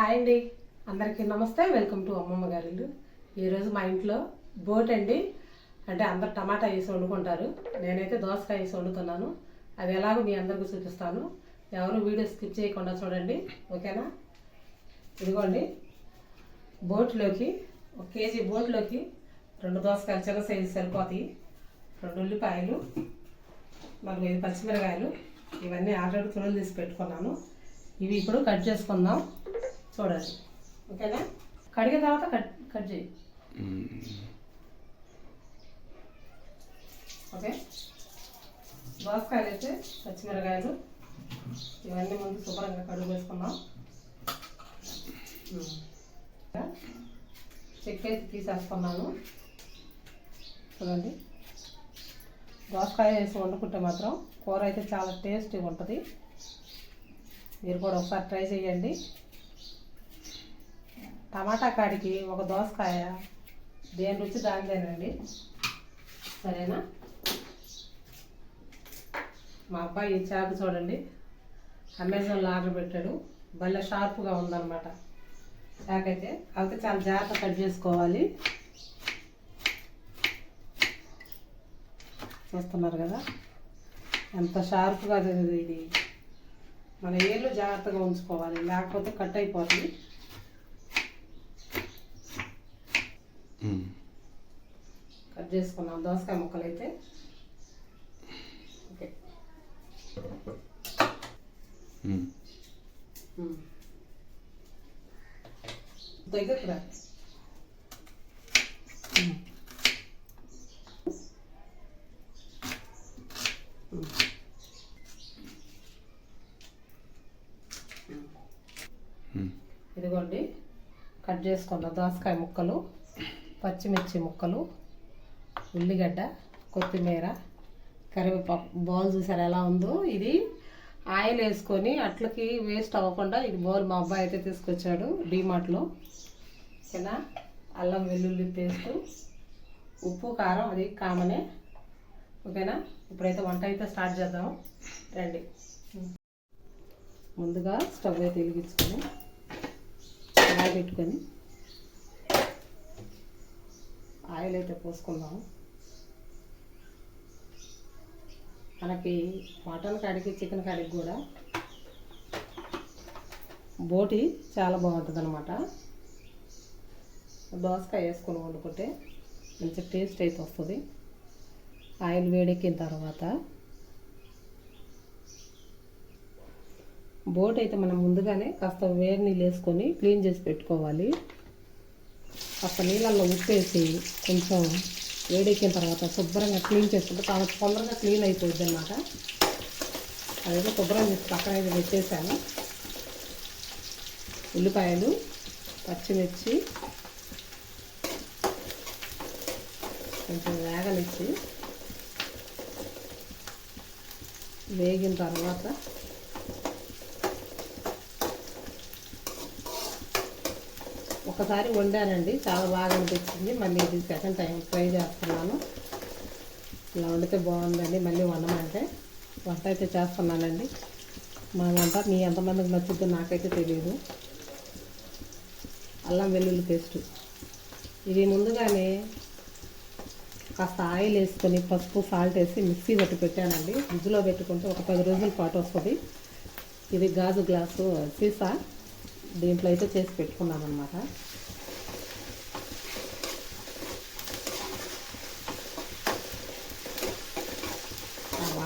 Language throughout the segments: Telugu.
హాయ్ అండి, అందరికీ నమస్తే. వెల్కమ్ టు అమ్మమ్మ గారి ఇల్లు. ఈరోజు మా ఇంట్లో బోట్ అండి. అంటే అందరు టమాటా వేసి వండుకుంటారు, నేనైతే దోసకాయ వేసి వండుతున్నాను. అది ఎలాగో మీ అందరికీ చూపిస్తాను. ఎవరు వీడియో స్కిప్ చేయకుండా చూడండి, ఓకేనా? ఇదిగోండి, బోట్లోకి 1 కేజీ బోట్లోకి 2 దోసకాయలు చిన్న సైజు సరిపోతాయి, 2 ఉల్లిపాయలు, 4-5 పచ్చిమిరకాయలు. ఇవన్నీ ఆల్రెడీ తురుములు తీసి పెట్టుకున్నాను. ఇవి ఇప్పుడు కట్ చేసుకుందాం, చూడండి, ఓకేనా? కడిగిన తర్వాత కట్ చేయి, ఓకే? దోసకాయలు అయితే పచ్చిమిరకాయలు ఇవన్నీ ముందు శుభ్రంగా కడుగు వేసుకుందాం. చెక్క అయితే తీసేసుకున్నాను, చూడండి. దోసకాయ వేసి వండుకుంటే మాత్రం కూర అయితే చాలా టేస్టీగా ఉంటుంది. మీరు కూడా ఒకసారి ట్రై చేయండి. టమాటా కాడికి ఒక దోసకాయ దేని రుచి దానిదేనండి, సరేనా? మా అబ్బాయి ఈ చాకు చూడండి, అమెజాన్లో ఆర్డర్ పెట్టాడు. భలే షార్ప్గా ఉందన్నమాట చాకు అయితే. అయితే చాలా జాగ్రత్త కట్ చేసుకోవాలి. చూస్తున్నారు కదా ఎంత షార్ప్గా ఇది. మన ఏళ్ళు జాగ్రత్తగా ఉంచుకోవాలి, లేకపోతే కట్ అయిపోతుంది. కట్ చేసుకున్నాం దోసకాయ ముక్కలు అయితే, ఓకే. దగ్గరకు రా. ఇదిగోండి, కట్ చేసుకున్న దోసకాయ ముక్కలు, పచ్చిమిర్చి ముక్కలు, ఉల్లిగడ్డ, కొత్తిమీర, కరివేపాకు. బౌల్ చూసారు ఎలా ఉందో. ఇది ఆయిల్ వేసుకొని అట్లకి వేస్ట్ అవ్వకుండా ఇది బౌల్ మా అబ్బాయి అయితే తీసుకొచ్చాడు డీమార్ట్లో, ఓకేనా? అల్లం వెల్లుల్లి పేస్టు, ఉప్పు కారం అది కామనే, ఓకేనా? ఇప్పుడైతే వంట అయితే స్టార్ట్ చేద్దాం, రండి. ముందుగా స్టవ్ అయితే వెలిగించుకొని ఆయిల్ పెట్టుకొని ఆయిల్ అయితే పోసుకుందాము. మనకి మటన్ కాడికి చికెన్ కాడికి కూడా బోటి చాలా బాగుంటుంది అనమాట. దోసకాయ వేసుకొని వండుకుంటే మంచి టేస్ట్ అయితే వస్తుంది. ఆయిల్ వేడెక్కిన తర్వాత బోట్ అయితే మనం ముందుగానే కాస్త వేడి నీళ్ళు వేసుకొని క్లీన్ చేసి పెట్టుకోవాలి. కాస్త నీళ్ళల్లో ఉప్పేసి కొంచెం వేడెక్కిన తర్వాత శుభ్రంగా క్లీన్ చేసుకుంటే చాలా తొందరగా క్లీన్ అయిపోద్ది అన్నమాట. అదైతే శుభ్రం చేసి పక్కన అయితే పెట్టేసాను. ఉల్లిపాయలు, పచ్చిమిర్చి కొంచెం వేగనిచ్చి వేగిన తర్వాత ఒకసారి వండానండి, చాలా బాగా అనిపించింది. మళ్ళీ ఇది సెకండ్ టైం ట్రై చేస్తున్నాను. ఇలా వండితే బాగుందండి, మళ్ళీ వండమంటే వంట అయితే చేస్తున్నానండి. మా వంట మీ ఎంతమందికి నచ్చుద్దో నాకైతే తెలియదు. అల్లం వెల్లుల్లి పేస్టు ఇది ముందుగానే కాస్త ఆయిల్ వేసుకొని పసుపు సాల్ట్ వేసి మిక్సీ పట్టి పెట్టానండి. ఫ్రిడ్జ్లో పెట్టుకుంటే ఒక 10 రోజుల పాటు వస్తుంది. ఇది గాజు గ్లాసు సీసా, దీంట్లో అయితే చేసి పెట్టుకున్నాను అన్నమాట.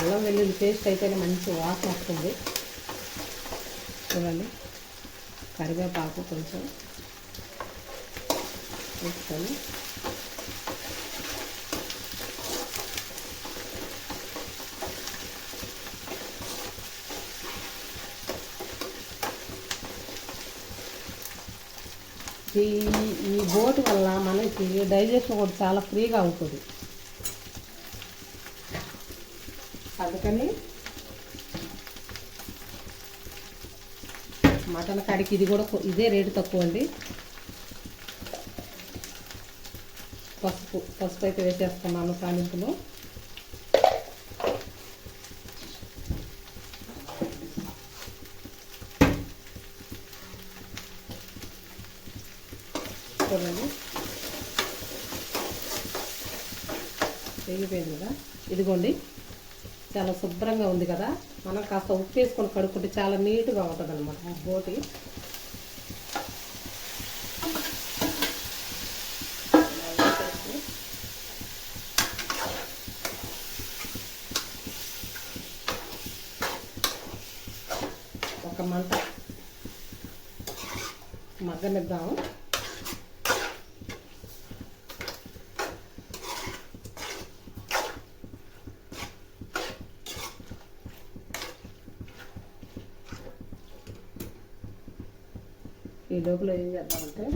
అల్లం వెల్లుల్లి పేస్ట్ అయితేనే మంచి వాసన వస్తుంది. చూడండి, కరివేపాకు కొంచెం వేసుకొని ఈ బోటు వల్ల మనకి డైజెషన్ కూడా చాలా ఫ్రీగా అవుతుంది. అందుకని మటన్ కాడికి ఇది కూడా ఇదే రేటు తక్కువ అండి. పసుపు అయితే వేసేస్తున్నాను తాలింపులో. చూడండి వేగిపోయింది కదా. ఇదిగోండి చాలా శుభ్రంగా ఉంది కదా. మనం కాస్త ఉప్పు వేసుకొని కడుక్కుంటే చాలా నీట్గా ఉంటుంది అనమాట బోటి. ఒక మంట మగ్గనిద్దాము. ఈ లోపల ఏం చేద్దామంటే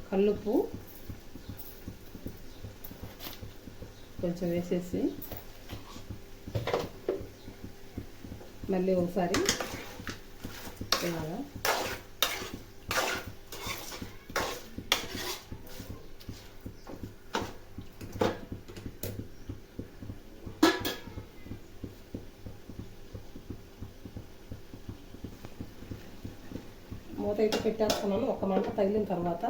కల్లుప్పు, కొంచెం వేసేసి మళ్ళీ ఒకసారి వేయాలి. మూత అయితే పెట్టేస్తున్నాను. ఒక మంట తగిలిన తర్వాత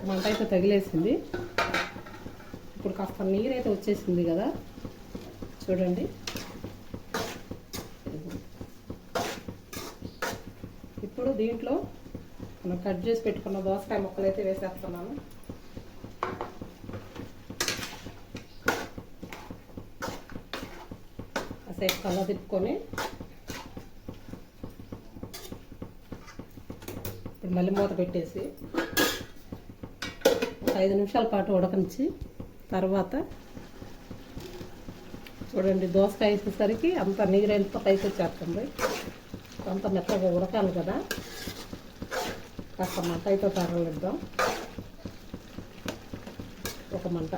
మంట అయితే తగిలేసింది. ఇప్పుడు కాస్త నీరు అయితే వచ్చేసింది కదా చూడండి. ఇప్పుడు దీంట్లో మనం కట్ చేసి పెట్టుకున్న దోసకాయ ముక్కలు అయితే వేసేస్తున్నాను. కాసేపు కళ్ళ తిప్పుకొని ఇప్పుడు మళ్ళీ మూత పెట్టేసి 5 నిమిషాల పాటు ఉడకనిచ్చి తర్వాత చూడండి దోసకాయ వేసేసరికి అంత నీరెంతో పైకి వచ్చేస్తుంది. అంత మెత్తగా ఉడకాలి కదా. కాస్త మంట అయితే తరలిద్దాం. ఒక మంట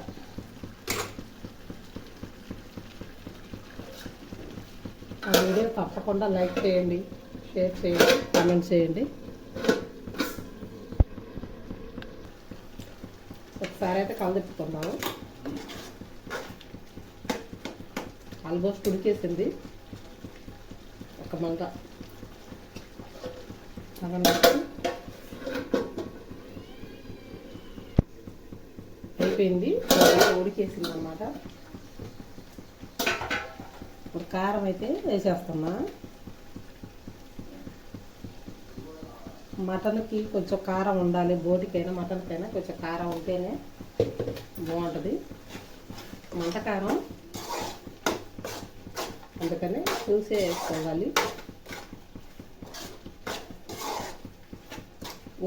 ఆ వీడియో తప్పకుండా లైక్ చేయండి, షేర్ చేయండి, కామెంట్ చేయండి. ఒకసారి అయితే కలదిప్పుకుందాము. ఆల్మోస్ట్ ఉడికేసింది. ఒక మంట అయిపోయింది, ఉడికేసింది అన్నమాట. ఇప్పుడు కారం అయితే వేసేస్తున్నా. మటన్కి కొంచెం కారం ఉండాలి. బోటికైనా మటన్కైనా కొంచెం కారం ఉంటేనే బాగుంటుంది. మంట కారం అందుకని చూసే వేసుకోవాలి.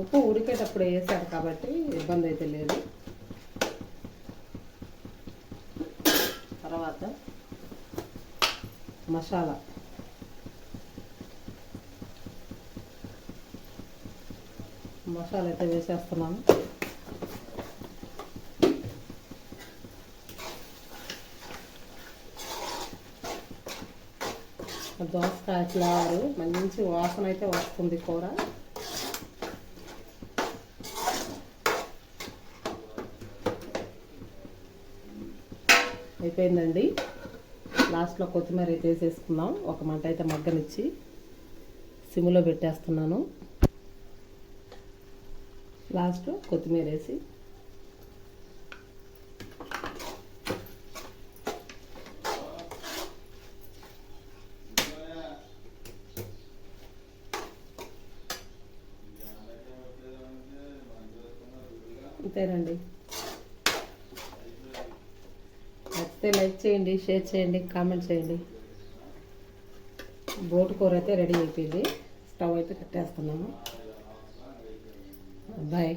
ఉప్పు ఉడికేటప్పుడు వేసాను కాబట్టి ఇబ్బంది అయితే లేదు. తర్వాత మసాలా అయితే వేసేస్తున్నాను. దోసకాయ ఫ్లేవర్ మంచి వాసన అయితే వస్తుంది కూర. అయిపోయిందండి. లాస్ట్లో కొత్తిమీర అయితే వేసేసుకుందాం. ఒక మంట అయితే మగ్గనిచ్చి సిమ్లో పెట్టేస్తున్నాను. లాస్ట్ కొత్తిమీర వేసి అంతేనండి. నచ్చితే లైక్ చేయండి, షేర్ చేయండి, కామెంట్ చేయండి. బోటి కూర అయితే రెడీ అయిపోయింది. స్టవ్ అయితే కట్టేస్తున్నాము. బాయ్.